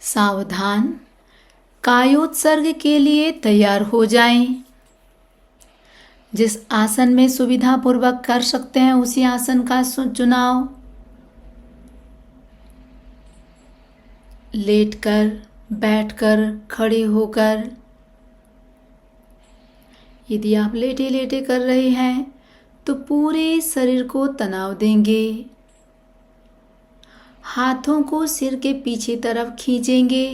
सावधान, कायोत्सर्ग के लिए तैयार हो जाएं। जिस आसन में सुविधापूर्वक कर सकते हैं उसी आसन का चुनाव। लेटकर, बैठकर, खड़े होकर। यदि आप लेटे लेटे कर रहे हैं तो पूरे शरीर को तनाव देंगे। हाथों को सिर के पीछे तरफ खींचेंगे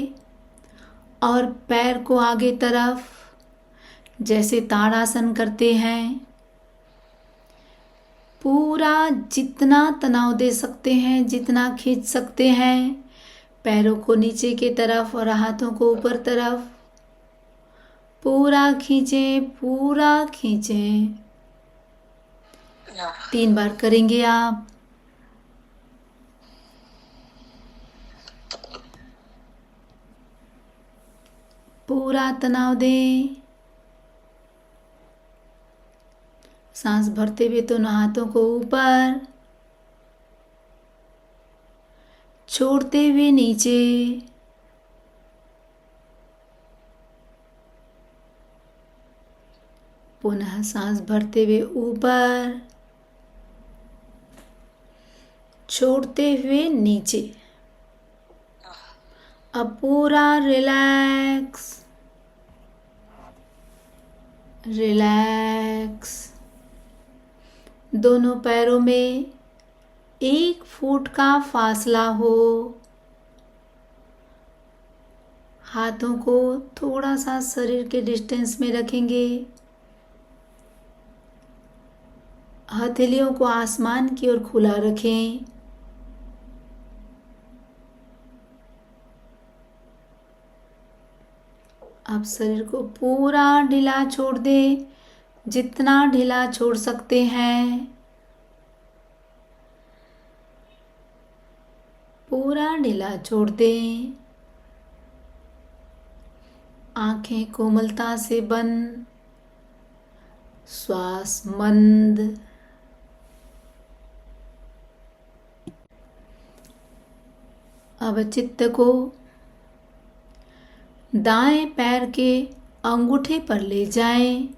और पैर को आगे तरफ, जैसे ताड़ासन करते हैं। पूरा जितना तनाव दे सकते हैं, जितना खींच सकते हैं, पैरों को नीचे की तरफ और हाथों को ऊपर तरफ पूरा खींचें, पूरा खींचें। 3 बार करेंगे आप। पूरा तनाव दें। सांस भरते हुए दोनों हाथों को ऊपर, छोड़ते हुए नीचे। पुनः सांस भरते हुए ऊपर, छोड़ते हुए नीचे। अब पूरा रिलैक्स, रिलैक्स। दोनों पैरों में 1 फुट का फासला हो। हाथों को थोड़ा सा शरीर के डिस्टेंस में रखेंगे। हथेलियों को आसमान की ओर खुला रखें। अब शरीर को पूरा ढीला छोड़ दें, जितना ढीला छोड़ सकते हैं। पूरा ढीला छोड़ दें। आंखें कोमलता से बंद, श्वास मंद। अब चित्त को दाएं पैर के अंगूठे पर ले जाएं।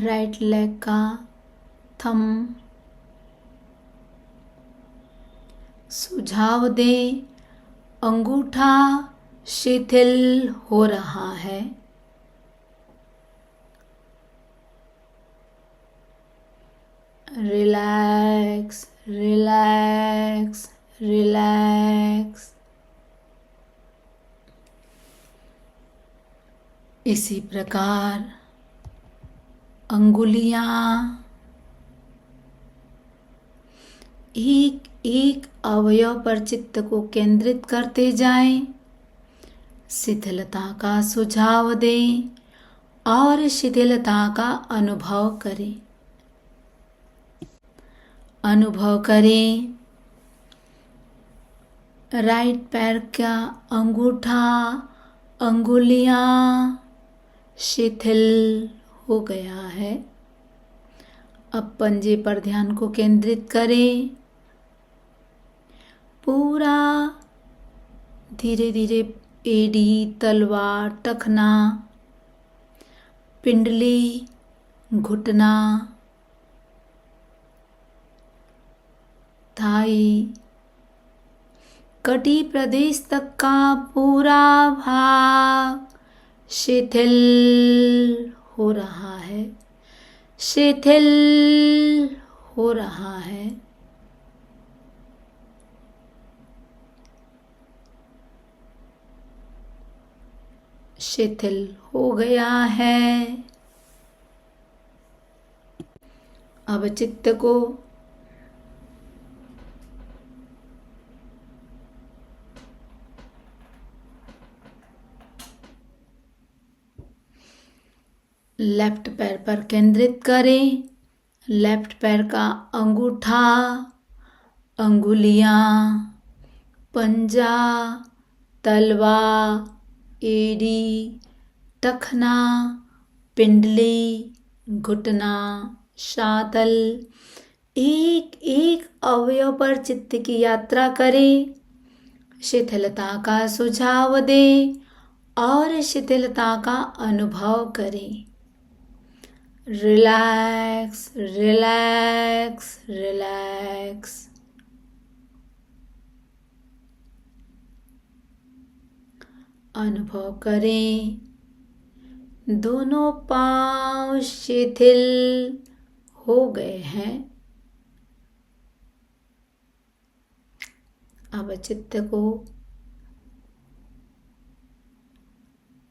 राइट लेग का थंब। सुझाव दें, अंगूठा शिथिल हो रहा है। Relax, relax, relax. इसी प्रकार अंगुलियां एक एक अवयव पर चित्त को केंद्रित करते जाएं। शिथिलता का सुझाव दें और शिथिलता का अनुभव करें। अनुभव करें राइट पैर का अंगूठा, अंगुलियां शिथिल हो गया है। अब पंजे पर ध्यान को केंद्रित करें। पूरा धीरे धीरे एड़ी, तलवार, टखना, पिंडली, घुटना, थाई, कटी प्रदेश तक का पूरा भाग शिथिल हो रहा है, शिथिल हो रहा है। शिथिल हो गया है। अब चित्त को लेफ्ट पैर पर केंद्रित करें। लेफ्ट पैर का अंगूठा, अंगुलियां, पंजा, तलवा, एड़ी, टखना, पिंडली, घुटना, शातल, एक एक अवयव पर चित्त की यात्रा करें। शिथिलता का सुझाव दें और शिथिलता का अनुभव करें। Relax relax relax. अनुभव करें दोनों पांव शिथिल हो गए हैं। अब चित्त को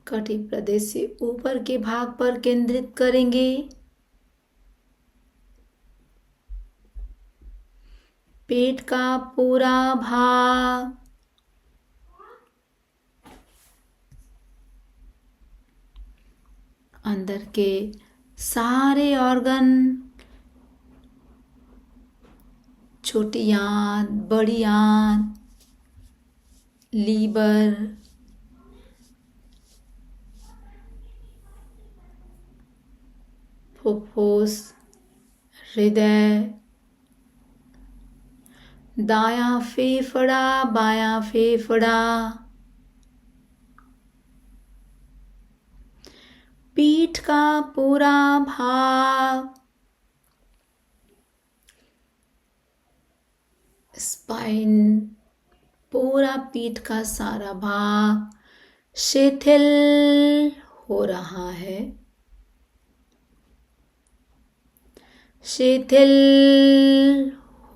कटी प्रदेश से ऊपर के भाग पर केंद्रित करेंगे। पेट का पूरा भाग, अंदर के सारे ऑर्गन, छोटी आंत, बड़ी आंत, लीवर, फुफ्फुस, हृदय, दायां फेफड़ा, बायां फेफड़ा, पीठ का पूरा भाग, स्पाइन, पूरा पीठ का सारा भाग शिथिल हो रहा है, शिथिल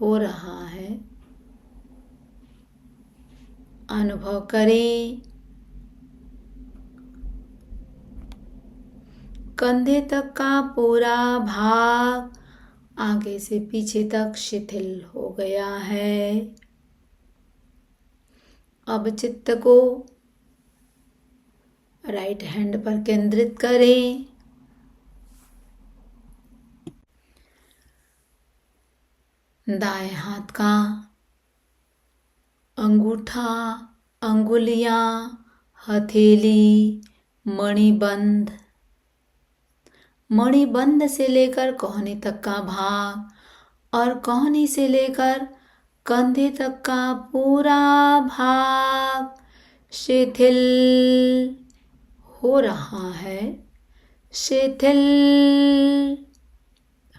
हो रहा है। अनुभव करें कंधे तक का पूरा भाग आगे से पीछे तक शिथिल हो गया है। अब चित्त को राइट हैंड पर केंद्रित करें। दाएं हाथ का अंगूठा, अंगुलियां, हथेली, मणिबंध, मणिबंध से लेकर कोहनी तक का भाग और कोहनी से लेकर कंधे तक का पूरा भाग शिथिल हो रहा है, शिथिल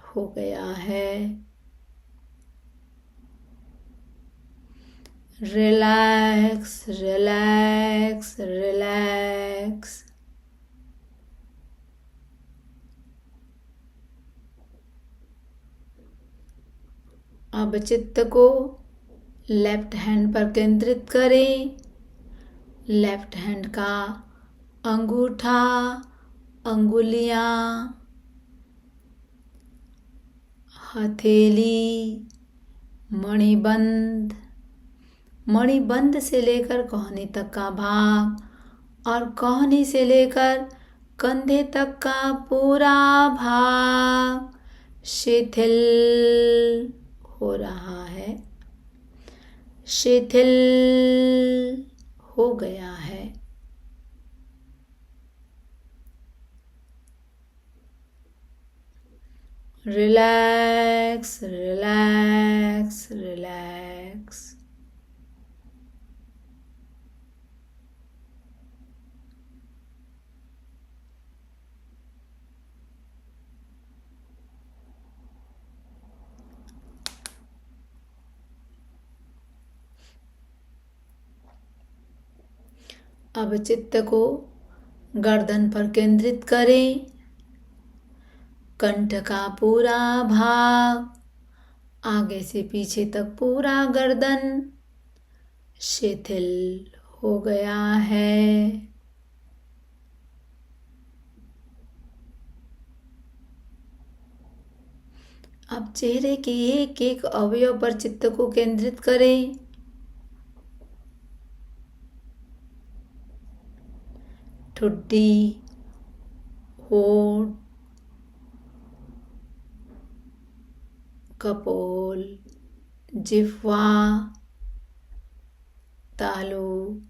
हो गया है। Relax relax relax. अब चित्त को लेफ्ट हैंड पर केंद्रित करें। लेफ्ट हैंड का अंगूठा, अंगुलियां, हथेली, मणिबंध, मणिबंध से लेकर कोहनी तक का भाग और कोहनी से लेकर कंधे तक का पूरा भाग शिथिल हो रहा है, शिथिल हो गया है। Relax relax relax. अब चित्त को गर्दन पर केंद्रित करें। कंठ का पूरा भाग आगे से पीछे तक पूरा गर्दन शिथिल हो गया है। अब चेहरे के एक एक अवयव पर चित्त को केंद्रित करें। ठुड्डी, होठ, कपोल, जिह्वा, तालू,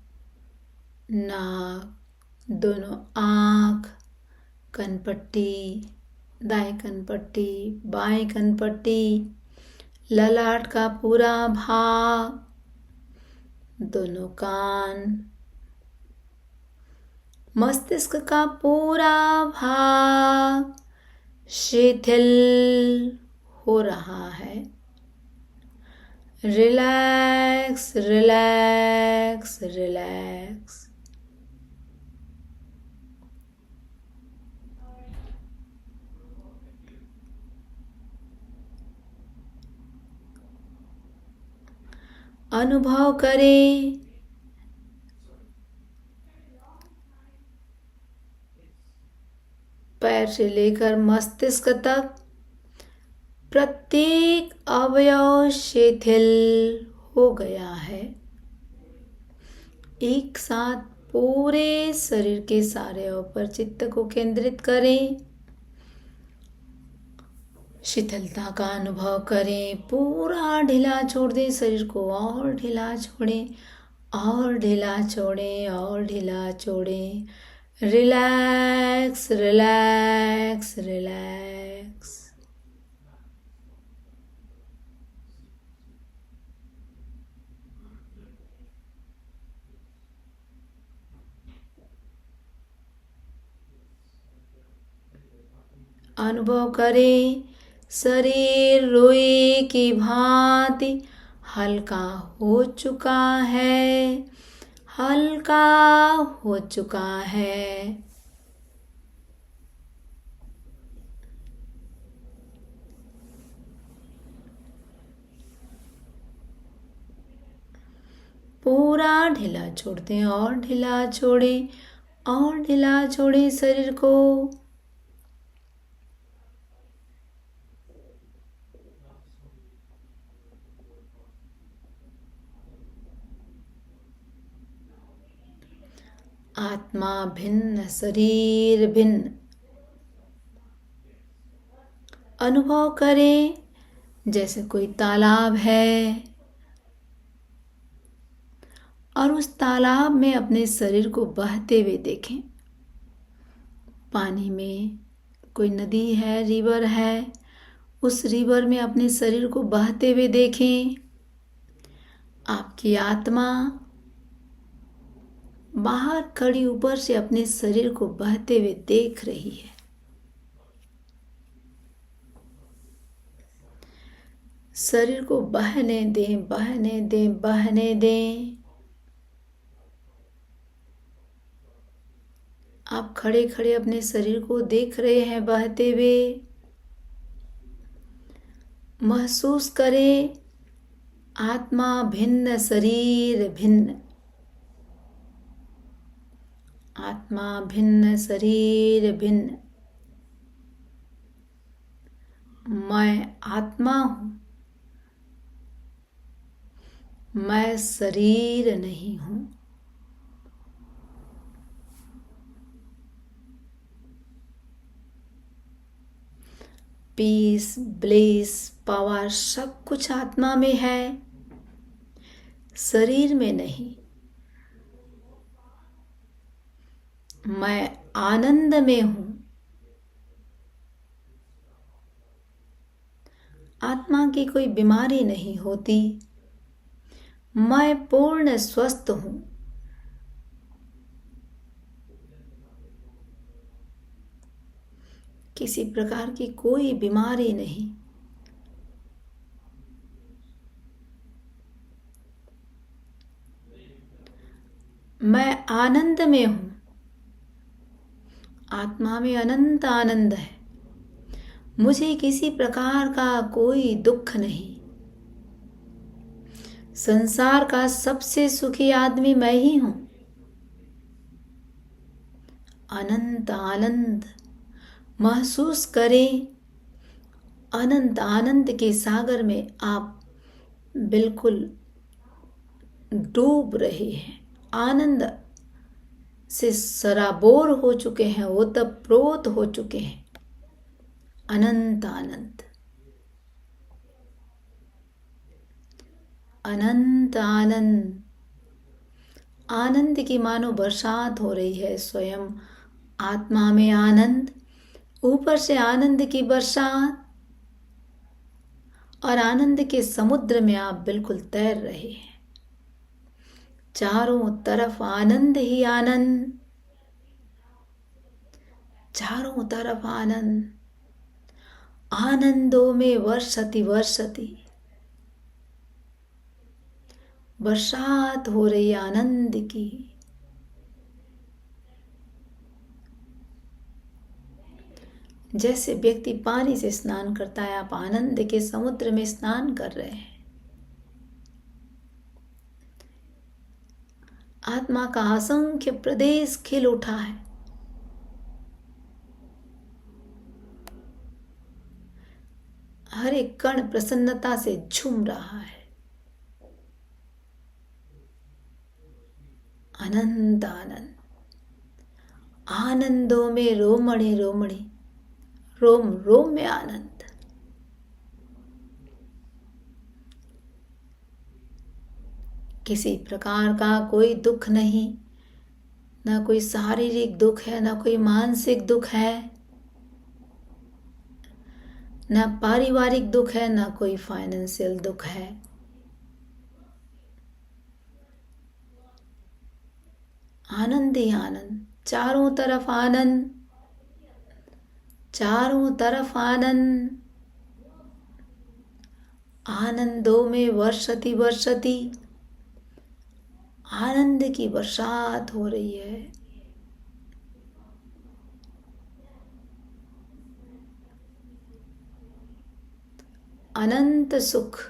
नाक, दोनों आँख, कनपट्टी, दाएं कनपट्टी, बाएं कनपट्टी, ललाट का पूरा भाग, दोनों कान, मस्तिष्क का पूरा भाग शिथिल हो रहा है। Relax relax relax. अनुभव करें पैर से लेकर मस्तिष्क तक प्रत्येक अवयव शिथिल हो गया है। एक साथ पूरे शरीर के सारे अवयव पर चित्त को केंद्रित करें। शिथिलता का अनुभव करें। पूरा ढीला छोड़ दें शरीर को, और ढीला छोड़ें, और ढीला छोड़ें, और ढीला छोड़ें। Relax relax relax. अनुभव करें शरीर रुई की भांति हल्का हो चुका है, हल्का हो चुका है। पूरा ढीला छोड़ दें, और ढीला छोड़ें, और ढीला छोड़ें शरीर को। आत्मा भिन्न, शरीर भिन्न। अनुभव करें जैसे कोई तालाब है और उस तालाब में अपने शरीर को बहते हुए देखें। पानी में कोई नदी है, रिवर है, उस रिवर में अपने शरीर को बहते हुए देखें। आपकी आत्मा बाहर खड़ी ऊपर से अपने शरीर को बहते हुए देख रही है। शरीर को बहने दें, बहने दें, बहने दें। आप खड़े खड़े अपने शरीर को देख रहे हैं बहते हुए। महसूस करें आत्मा भिन्न, शरीर भिन्न। आत्मा भिन्न, शरीर भिन्न। मैं आत्मा हूं, मैं शरीर नहीं हूं। पीस, ब्लेस, पावर सब कुछ आत्मा में है, शरीर में नहीं। मैं आनंद में हूं। आत्मा की कोई बीमारी नहीं होती। मैं पूर्ण स्वस्थ हूं। किसी प्रकार की कोई बीमारी नहीं। मैं आनंद में हूं। आत्मा में अनंत आनंद है। मुझे किसी प्रकार का कोई दुख नहीं। संसार का सबसे सुखी आदमी मैं ही हूं। अनंत आनंद महसूस करें। अनंत आनंद के सागर में आप बिल्कुल डूब रहे हैं। आनंद से सराबोर हो चुके हैं, ओतप्रोत हो चुके हैं। अनंत आनंद, अनंत आनंद। आनंद की मानो बरसात हो रही है। स्वयं आत्मा में आनंद, ऊपर से आनंद की बरसात, और आनंद के समुद्र में आप बिल्कुल तैर रहे हैं। चारों तरफ आनंद ही आनंद, चारों तरफ आनंद, आनंदों में वर्षति वर्षति, बरसात हो रही आनंद की। जैसे व्यक्ति पानी से स्नान करता है, आप आनंद के समुद्र में स्नान कर रहे हैं। आत्मा का असंख्य प्रदेश खिल उठा है। हर एक कण प्रसन्नता से झूम रहा है। आनंद आनंद, आनंदों में रोमणी रोमणी, रोम रोम में आनंद। किसी प्रकार का कोई दुख नहीं, ना कोई शारीरिक दुख है, ना कोई मानसिक दुख है, ना पारिवारिक दुख है, ना कोई फाइनेंशियल दुख है। आनंद ही आनंद, चारों तरफ आनंद, चारों तरफ आनंद, आनंदों में वर्षति वर्षति, आनंद की बरसात हो रही है। अनंत सुख,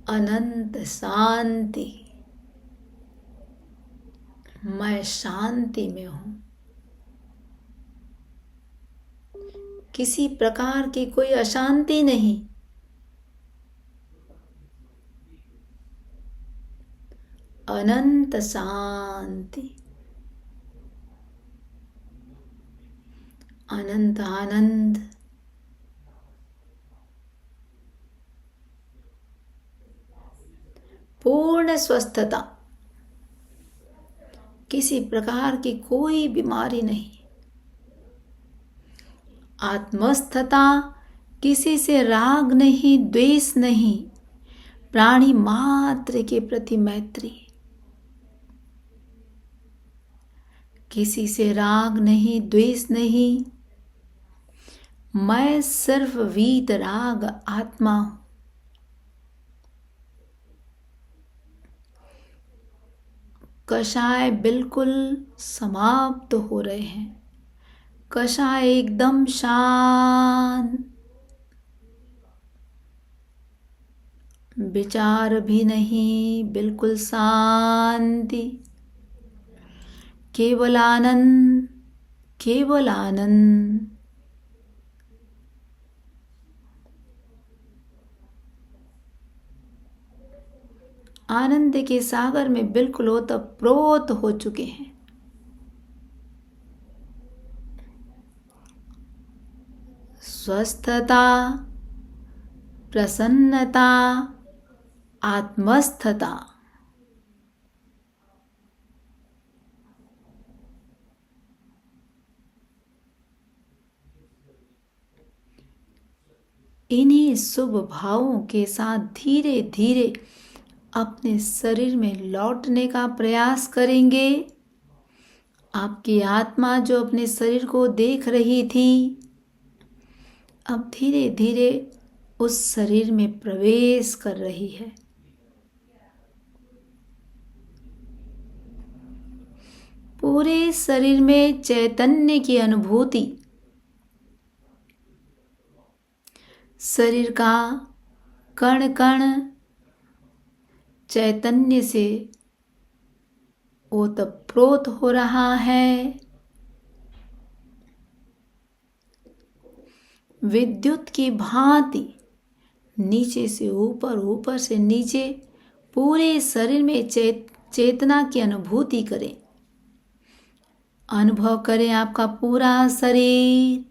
अनंत शांति। मैं शांति में हूं। किसी प्रकार की कोई अशांति नहीं। अनंत शांति, अनंत आनंद, पूर्ण स्वस्थता। किसी प्रकार की कोई बीमारी नहीं। आत्मस्थता, किसी से राग नहीं, द्वेष नहीं, प्राणी मात्र के प्रति मैत्री। किसी से राग नहीं, द्वेष नहीं। मैं सिर्फ वीतराग आत्मा हूं। कषाय बिल्कुल समाप्त हो रहे हैं। कषाय एकदम शांत, विचार भी नहीं, बिल्कुल शांति, केवल आनंद, केवल आनंद। आनंद के सागर में बिल्कुल ओतप्रोत हो चुके हैं। स्वस्थता, प्रसन्नता, आत्मस्थता। इन्हीं शुभ भावों के साथ धीरे धीरे अपने शरीर में लौटने का प्रयास करेंगे। आपकी आत्मा जो अपने शरीर को देख रही थी, अब धीरे धीरे उस शरीर में प्रवेश कर रही है। पूरे शरीर में चैतन्य की अनुभूति। शरीर का कण कण चैतन्य से ओतप्रोत हो रहा है। विद्युत की भांति नीचे से ऊपर, ऊपर से नीचे पूरे शरीर में चेतना की अनुभूति करें। अनुभव करें आपका पूरा शरीर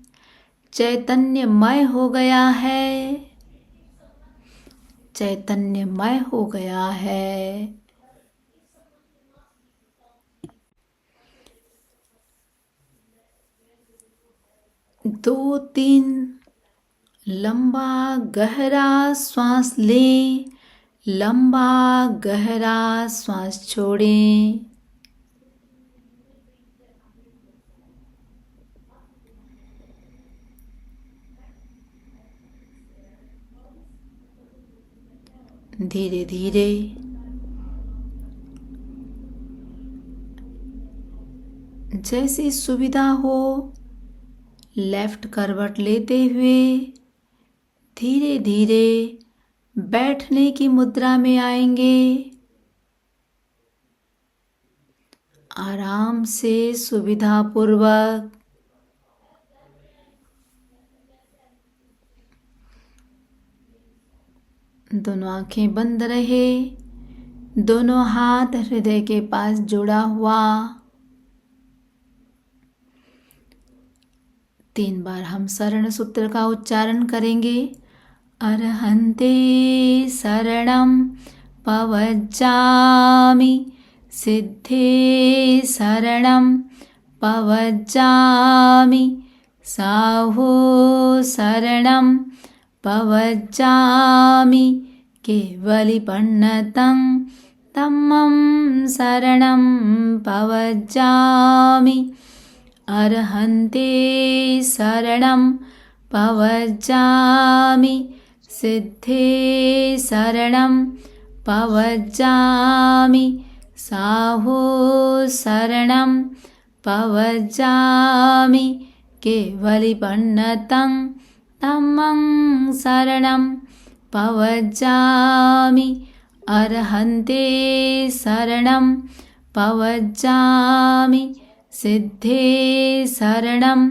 चैतन्यमय हो गया है, चैतन्यमय हो गया है। दो तीन लंबा गहरा श्वास लें, लंबा गहरा श्वास छोड़ें। धीरे धीरे जैसी सुविधा हो लेफ्ट करवट लेते हुए धीरे धीरे बैठने की मुद्रा में आएंगे। आराम से सुविधा पूर्वक दोनों आंखें बंद रहे, दोनों हाथ हृदय के पास जुड़ा हुआ। 3 बार हम शरण सूत्र का उच्चारण करेंगे। अर्हन्ते शरणं पवज्जामि, सिद्धे शरणं पवज्जामि, साहो शरणं पवज्जामि, केवलिपन्नतं धम्मं शरणं पवज्जामि। अर्हन्ते शरणं पवज्जामि, सिद्धे शरणं पवज्जामि, साहो शरणं पवज्जामि, केवलिपन्नतं धम्मं शरणं पवज्जामि। अर्हन्ते शरणं पवज्जामि, सिद्धे शरणं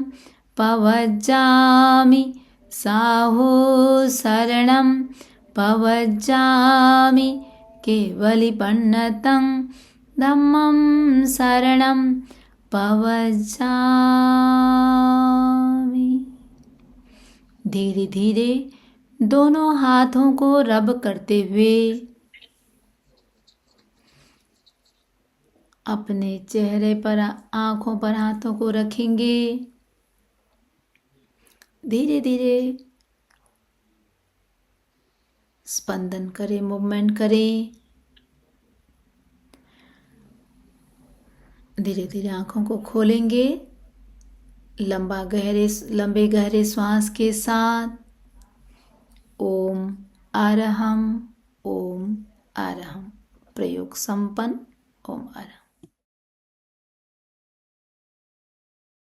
पवज्जामि, साहो शरणं पवज्जामि, केवलिपन्नतं धम्मं शरणं पवज्जामि। धीरे धीरे दोनों हाथों को रब करते हुए अपने चेहरे पर, आंखों पर हाथों को रखेंगे। धीरे धीरे स्पंदन करें, मूवमेंट करें। धीरे धीरे आंखों को खोलेंगे। लंबे गहरे श्वास के साथ ओम अरहम, ओम अरहम। प्रयोग संपन्न। ओम अरहम।